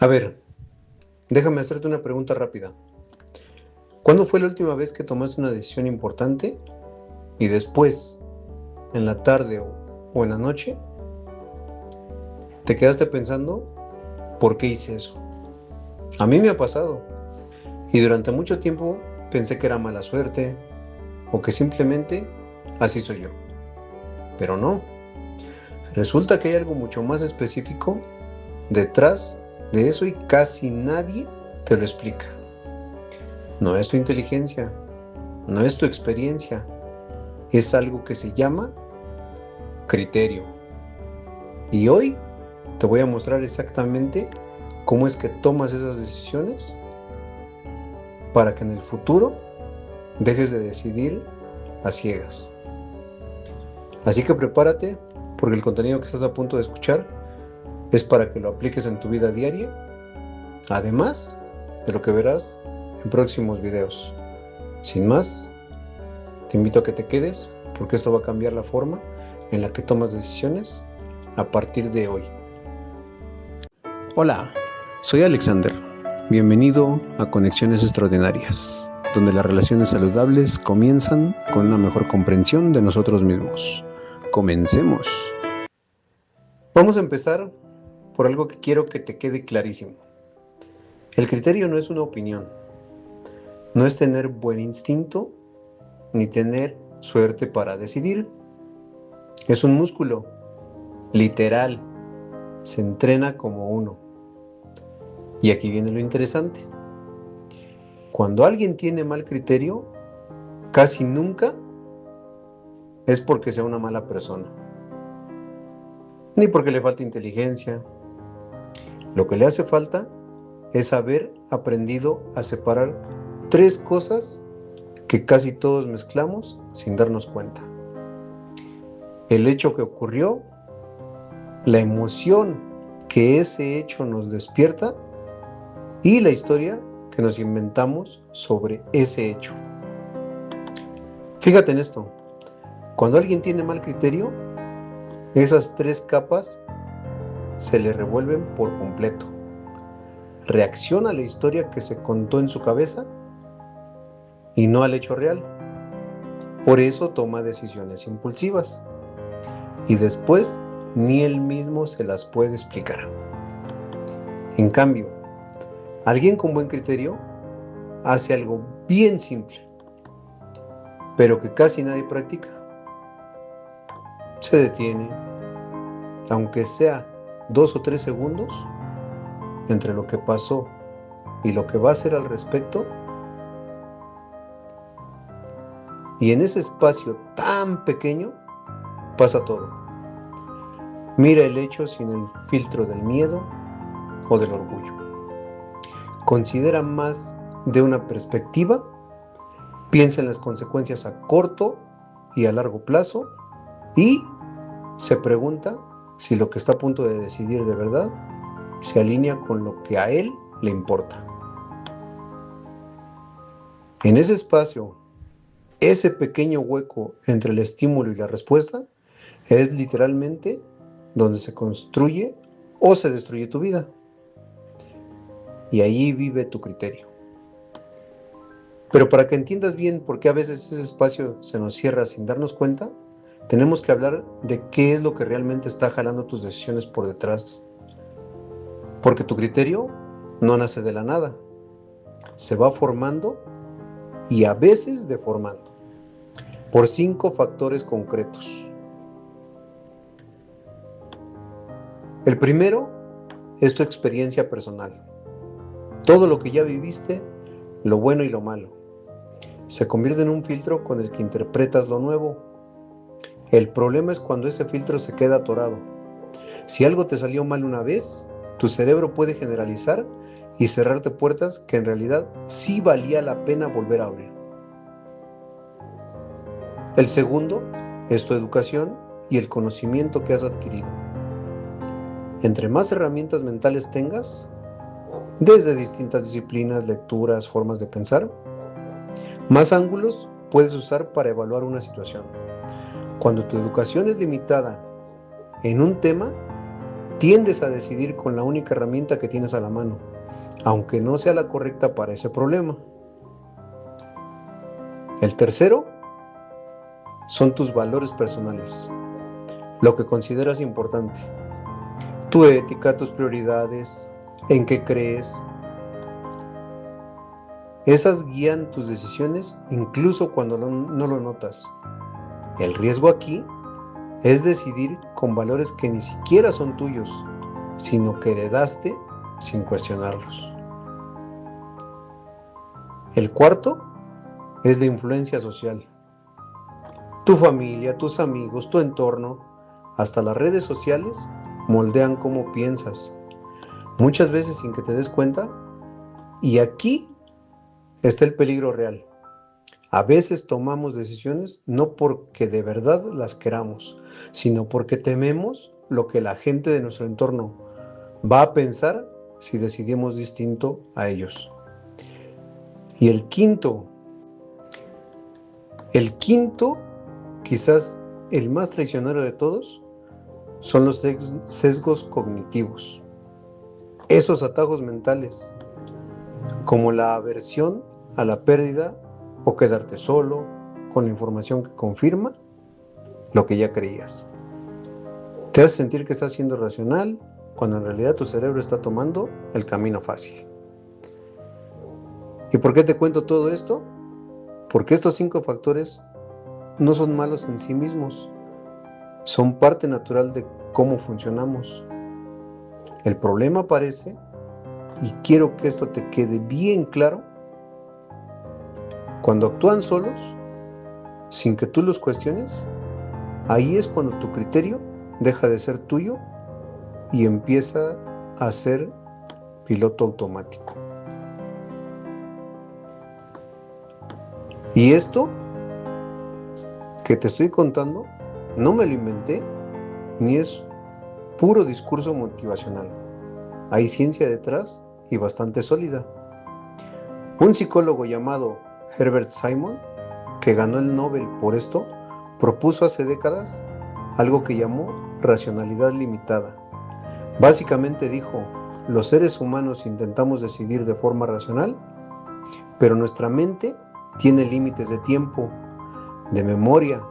A ver, déjame hacerte una pregunta rápida. ¿Cuándo fue la última vez que tomaste una decisión importante y después, en la tarde o en la noche, te quedaste pensando por qué hice eso? A mí me ha pasado y durante mucho tiempo pensé que era mala suerte o que simplemente así soy yo. Pero no, resulta que hay algo mucho más específico detrás de eso y casi nadie te lo explica. No es tu inteligencia, no es tu experiencia, es algo que se llama criterio. Y hoy te voy a mostrar exactamente cómo es que tomas esas decisiones para que en el futuro dejes de decidir a ciegas. Así que prepárate, porque el contenido que estás a punto de escuchar es para que lo apliques en tu vida diaria, además de lo que verás en próximos videos. Sin más, te invito a que te quedes, porque esto va a cambiar la forma en la que tomas decisiones a partir de hoy. Hola, soy Alexander. Bienvenido a Conexiones Extraordinarias, donde las relaciones saludables comienzan con una mejor comprensión de nosotros mismos. Comencemos. Vamos a empezar por algo que quiero que te quede clarísimo. El criterio no es una opinión, no es tener buen instinto ni tener suerte para decidir. Es un músculo, literal, se entrena como uno. Y aquí viene lo interesante. Cuando alguien tiene mal criterio, casi nunca es porque sea una mala persona, ni porque le falta inteligencia. Lo que le hace falta es haber aprendido a separar tres cosas que casi todos mezclamos sin darnos cuenta: el hecho que ocurrió, la emoción que ese hecho nos despierta y la historia que nos inventamos sobre ese hecho. Fíjate en esto: cuando alguien tiene mal criterio, esas tres capas se le revuelven por completo. Reacciona a la historia que se contó en su cabeza y no al hecho real. Por eso toma decisiones impulsivas y después ni él mismo se las puede explicar. En cambio, alguien con buen criterio hace algo bien simple, pero que casi nadie practica. Se detiene, aunque sea 2 o 3 segundos, entre lo que pasó y lo que va a hacer al respecto, y en ese espacio tan pequeño pasa todo. Mira el hecho sin el filtro del miedo o del orgullo. Considera más de una perspectiva, piensa en las consecuencias a corto y a largo plazo y se pregunta si lo que está a punto de decidir de verdad se alinea con lo que a él le importa. En ese espacio, ese pequeño hueco entre el estímulo y la respuesta es literalmente donde se construye o se destruye tu vida. Y allí vive tu criterio. Pero para que entiendas bien por qué a veces ese espacio se nos cierra sin darnos cuenta, tenemos que hablar de qué es lo que realmente está jalando tus decisiones por detrás. Porque tu criterio no nace de la nada, se va formando y a veces deformando por 5 factores concretos. El primero es tu experiencia personal. Todo lo que ya viviste, lo bueno y lo malo, se convierte en un filtro con el que interpretas lo nuevo. El problema es cuando ese filtro se queda atorado. Si algo te salió mal una vez, tu cerebro puede generalizar y cerrarte puertas que en realidad sí valía la pena volver a abrir. El segundo es tu educación y el conocimiento que has adquirido. Entre más herramientas mentales tengas, desde distintas disciplinas, lecturas, formas de pensar, más ángulos puedes usar para evaluar una situación. Cuando tu educación es limitada en un tema, tiendes a decidir con la única herramienta que tienes a la mano, aunque no sea la correcta para ese problema. El tercero son tus valores personales, lo que consideras importante, tu ética, tus prioridades, en qué crees. Esas guían tus decisiones incluso cuando no lo notas. El riesgo aquí es decidir con valores que ni siquiera son tuyos, sino que heredaste sin cuestionarlos. El cuarto es la influencia social. Tu familia, tus amigos, tu entorno, hasta las redes sociales moldean cómo piensas, muchas veces sin que te des cuenta, y aquí está el peligro real. A veces tomamos decisiones no porque de verdad las queramos, sino porque tememos lo que la gente de nuestro entorno va a pensar si decidimos distinto a ellos. Y el quinto, quizás el más traicionero de todos, son los sesgos cognitivos. Esos atajos mentales, como la aversión a la pérdida o quedarte solo con la información que confirma lo que ya creías. Te hace sentir que estás siendo racional cuando en realidad tu cerebro está tomando el camino fácil. ¿Y por qué te cuento todo esto? Porque estos 5 factores no son malos en sí mismos, son parte natural de cómo funcionamos. El problema aparece, y quiero que esto te quede bien claro, cuando actúan solos, sin que tú los cuestiones. Ahí es cuando tu criterio deja de ser tuyo y empieza a ser piloto automático. Y esto que te estoy contando no me lo inventé, ni es puro discurso motivacional. Hay ciencia detrás y bastante sólida. Un psicólogo llamado Herbert Simon, que ganó el Nobel por esto, propuso hace décadas algo que llamó racionalidad limitada. Básicamente dijo: los seres humanos intentamos decidir de forma racional, pero nuestra mente tiene límites de tiempo, de memoria,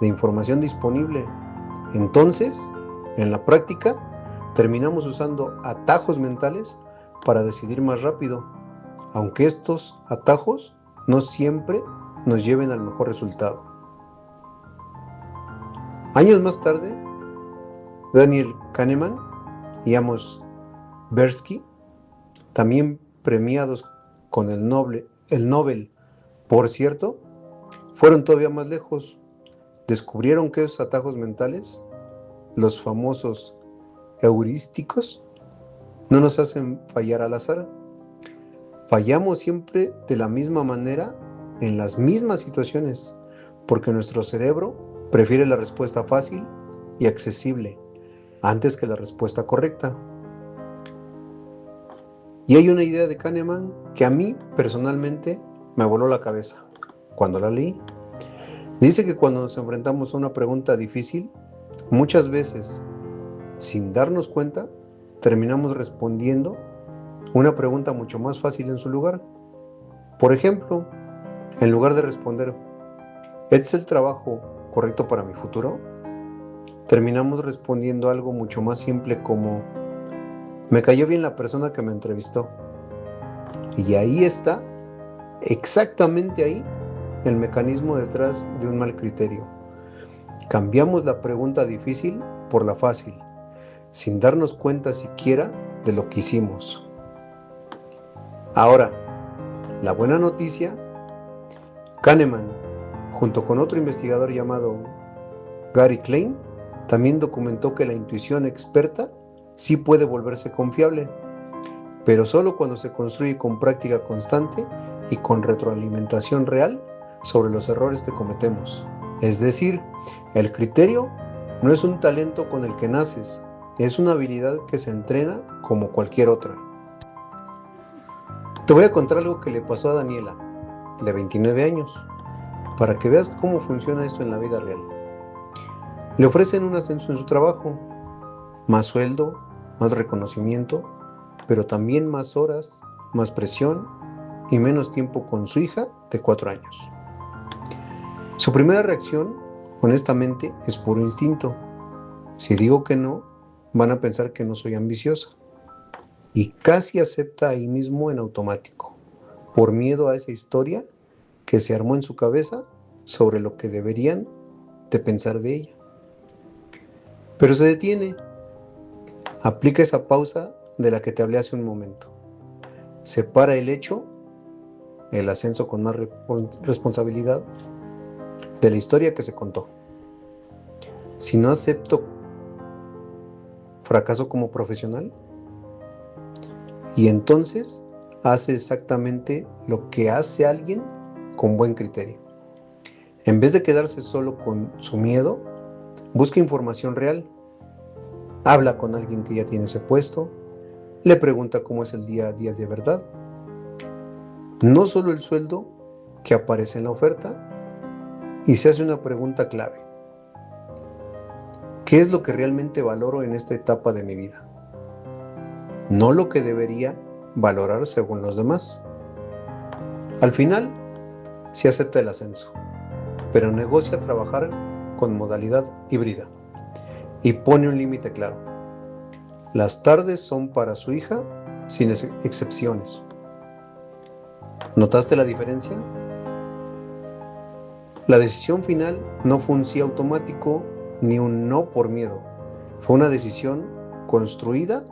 de información disponible. Entonces, en la práctica, terminamos usando atajos mentales para decidir más rápido, aunque estos atajos no siempre nos lleven al mejor resultado. Años más tarde, Daniel Kahneman y Amos Tversky, también premiados con el Nobel, por cierto, fueron todavía más lejos. Descubrieron que esos atajos mentales, los famosos heurísticos, no nos hacen fallar al azar. Fallamos siempre de la misma manera en las mismas situaciones, porque nuestro cerebro prefiere la respuesta fácil y accesible antes que la respuesta correcta. Y hay una idea de Kahneman que a mí personalmente me voló la cabeza cuando la leí. Dice que cuando nos enfrentamos a una pregunta difícil, muchas veces, sin darnos cuenta, terminamos respondiendo una pregunta mucho más fácil en su lugar. Por ejemplo, en lugar de responder: ¿este es el trabajo correcto para mi futuro?, terminamos respondiendo algo mucho más simple como: me cayó bien la persona que me entrevistó. Y ahí está, exactamente ahí, el mecanismo detrás de un mal criterio. Cambiamos la pregunta difícil por la fácil, sin darnos cuenta siquiera de lo que hicimos. Ahora, la buena noticia: Kahneman, junto con otro investigador llamado Gary Klein, también documentó que la intuición experta sí puede volverse confiable, pero solo cuando se construye con práctica constante y con retroalimentación real sobre los errores que cometemos. Es decir, el criterio no es un talento con el que naces, es una habilidad que se entrena como cualquier otra. Te voy a contar algo que le pasó a Daniela, de 29 años, para que veas cómo funciona esto en la vida real. Le ofrecen un ascenso en su trabajo, más sueldo, más reconocimiento, pero también más horas, más presión y menos tiempo con su hija de 4 años. Su primera reacción, honestamente, es puro instinto. Si digo que no, van a pensar que no soy ambiciosa. Y casi acepta ahí mismo en automático, por miedo a esa historia que se armó en su cabeza sobre lo que deberían de pensar de ella. Pero se detiene, aplica esa pausa de la que te hablé hace un momento. Separa el hecho, el ascenso con más responsabilidad, de la historia que se contó. Si no acepto, fracaso como profesional. Y entonces hace exactamente lo que hace alguien con buen criterio. En vez de quedarse solo con su miedo, busca información real. Habla con alguien que ya tiene ese puesto. Le pregunta cómo es el día a día de verdad. No solo el sueldo que aparece en la oferta. Y se hace una pregunta clave. ¿Qué es lo que realmente valoro en esta etapa de mi vida? No lo que debería valorar según los demás. Al final, se acepta el ascenso, pero negocia trabajar con modalidad híbrida y pone un límite claro. Las tardes son para su hija sin excepciones. ¿Notaste la diferencia? La decisión final no fue un sí automático ni un no por miedo. Fue una decisión construida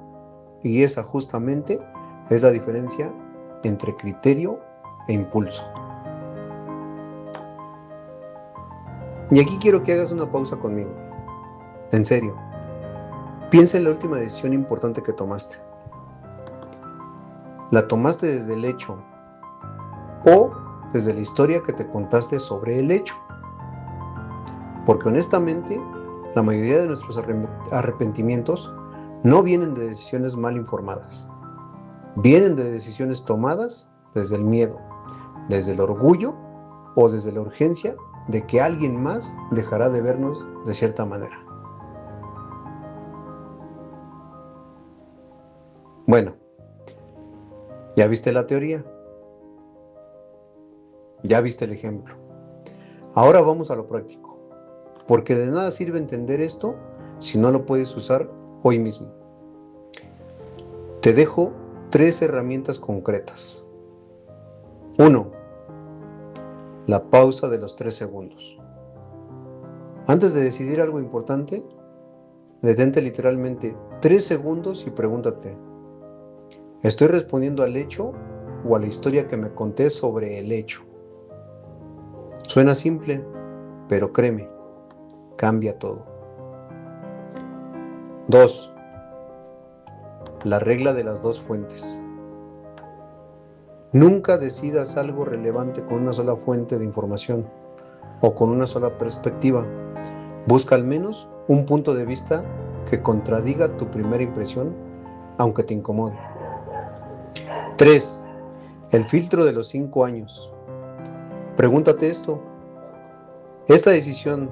y esa justamente es la diferencia entre criterio e impulso. Y aquí quiero que hagas una pausa conmigo. En serio, piensa en la última decisión importante que tomaste. ¿La tomaste desde el hecho o desde la historia que te contaste sobre el hecho? Porque honestamente, la mayoría de nuestros arrepentimientos no vienen de decisiones mal informadas. Vienen de decisiones tomadas desde el miedo, desde el orgullo o desde la urgencia de que alguien más dejará de vernos de cierta manera. Bueno, ya viste la teoría, ya viste el ejemplo. Ahora vamos a lo práctico, porque de nada sirve entender esto si no lo puedes usar hoy mismo. Te dejo 3 herramientas concretas. 1. La pausa de los 3 segundos. Antes de decidir algo importante, detente literalmente 3 segundos y pregúntate, ¿estoy respondiendo al hecho o a la historia que me conté sobre el hecho? Suena simple, pero créeme, cambia todo. 2. La regla de las 2 fuentes. Nunca decidas algo relevante con una sola fuente de información o con una sola perspectiva. Busca al menos un punto de vista que contradiga tu primera impresión, aunque te incomode. 3. El filtro de los 5 años. Pregúntate esto. ¿Esta decisión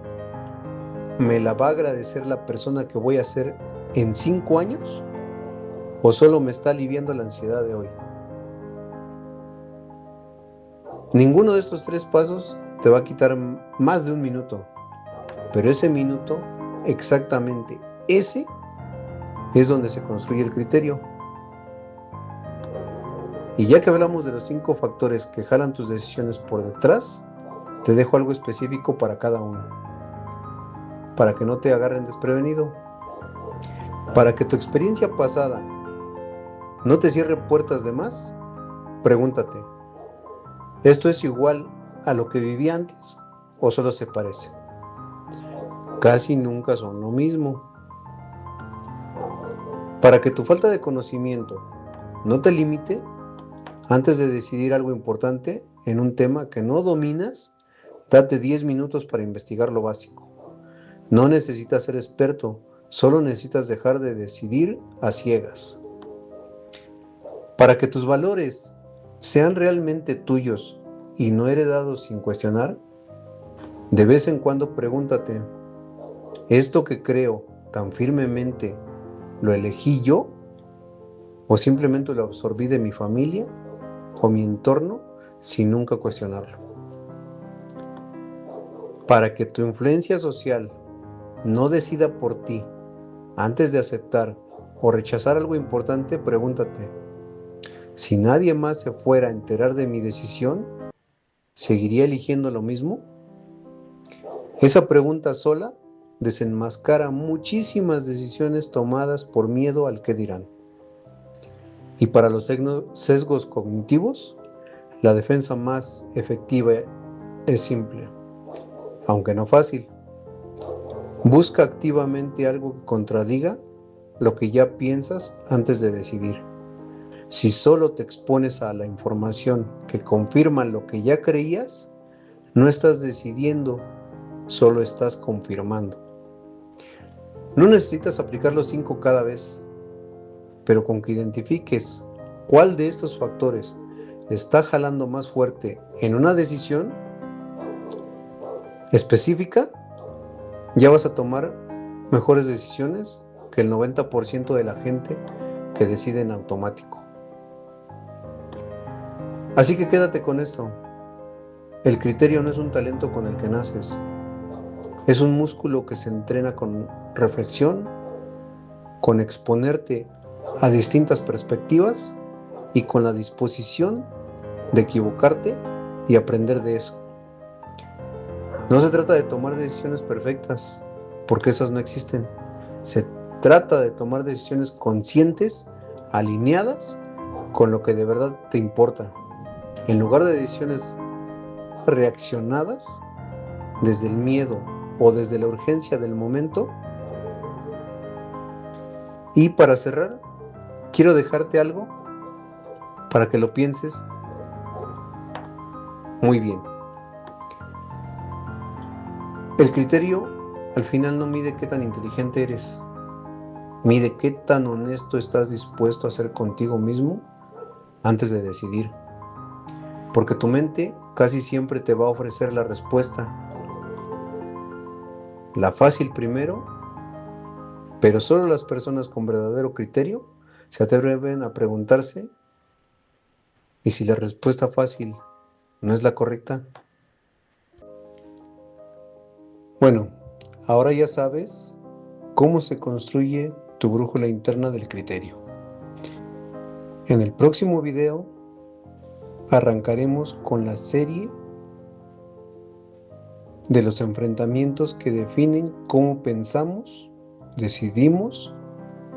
me la va a agradecer la persona que voy a ser en 5 años? ¿O solo me está aliviando la ansiedad de hoy? Ninguno de estos 3 pasos te va a quitar más de 1 minuto, pero ese minuto, exactamente ese, es donde se construye el criterio. Y ya que hablamos de los 5 factores que jalan tus decisiones por detrás, te dejo algo específico para cada uno, para que no te agarren desprevenido, para que tu experiencia pasada no te cierre puertas de más. Pregúntate, ¿esto es igual a lo que viví antes o solo se parece? Casi nunca son lo mismo. Para que tu falta de conocimiento no te limite, antes de decidir algo importante en un tema que no dominas, date 10 minutos para investigar lo básico. No necesitas ser experto, solo necesitas dejar de decidir a ciegas. Para que tus valores sean realmente tuyos y no heredados sin cuestionar, de vez en cuando pregúntate, ¿esto que creo tan firmemente ¿Lo elegí yo? ¿O simplemente lo absorbí de mi familia o mi entorno sin nunca cuestionarlo? Para que tu influencia social no decida por ti antes de aceptar o rechazar algo importante, pregúntate, si nadie más se fuera a enterar de mi decisión, ¿seguiría eligiendo lo mismo? Esa pregunta sola desenmascara muchísimas decisiones tomadas por miedo al qué dirán. Y para los sesgos cognitivos, la defensa más efectiva es simple, aunque no fácil. Busca activamente algo que contradiga lo que ya piensas antes de decidir. Si solo te expones a la información que confirma lo que ya creías, no estás decidiendo, solo estás confirmando. No necesitas aplicar los 5 cada vez, pero con que identifiques cuál de estos factores está jalando más fuerte en una decisión específica, ya vas a tomar mejores decisiones que el 90% de la gente que decide en automático. Así que quédate con esto. El criterio no es un talento con el que naces. Es un músculo que se entrena con reflexión, con exponerte a distintas perspectivas y con la disposición de equivocarte y aprender de eso. No se trata de tomar decisiones perfectas, porque esas no existen. Se trata de tomar decisiones conscientes, alineadas con lo que de verdad te importa, en lugar de decisiones reaccionadas desde el miedo o desde la urgencia del momento. Y para cerrar, quiero dejarte algo para que lo pienses muy bien. El criterio al final no mide qué tan inteligente eres, mide qué tan honesto estás dispuesto a ser contigo mismo antes de decidir. Porque tu mente casi siempre te va a ofrecer la respuesta, la fácil primero, pero solo las personas con verdadero criterio se atreven a preguntarse, ¿y si la respuesta fácil no es la correcta? Bueno, ahora ya sabes cómo se construye tu brújula interna del criterio. En el próximo video arrancaremos con la serie de los enfrentamientos que definen cómo pensamos, decidimos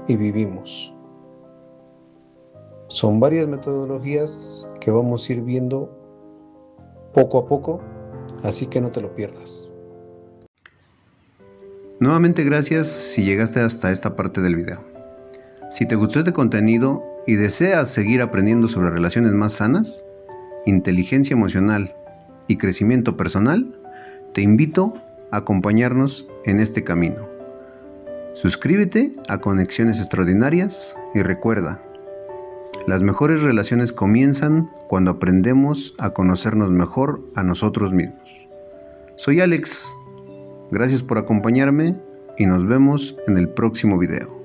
y vivimos. Son varias metodologías que vamos a ir viendo poco a poco, así que no te lo pierdas. Nuevamente gracias si llegaste hasta esta parte del video. Si te gustó este contenido y deseas seguir aprendiendo sobre relaciones más sanas, inteligencia emocional y crecimiento personal, te invito a acompañarnos en este camino. Suscríbete a Conexiones Extraordinarias y recuerda, las mejores relaciones comienzan cuando aprendemos a conocernos mejor a nosotros mismos. Soy Alex. Gracias por acompañarme y nos vemos en el próximo video.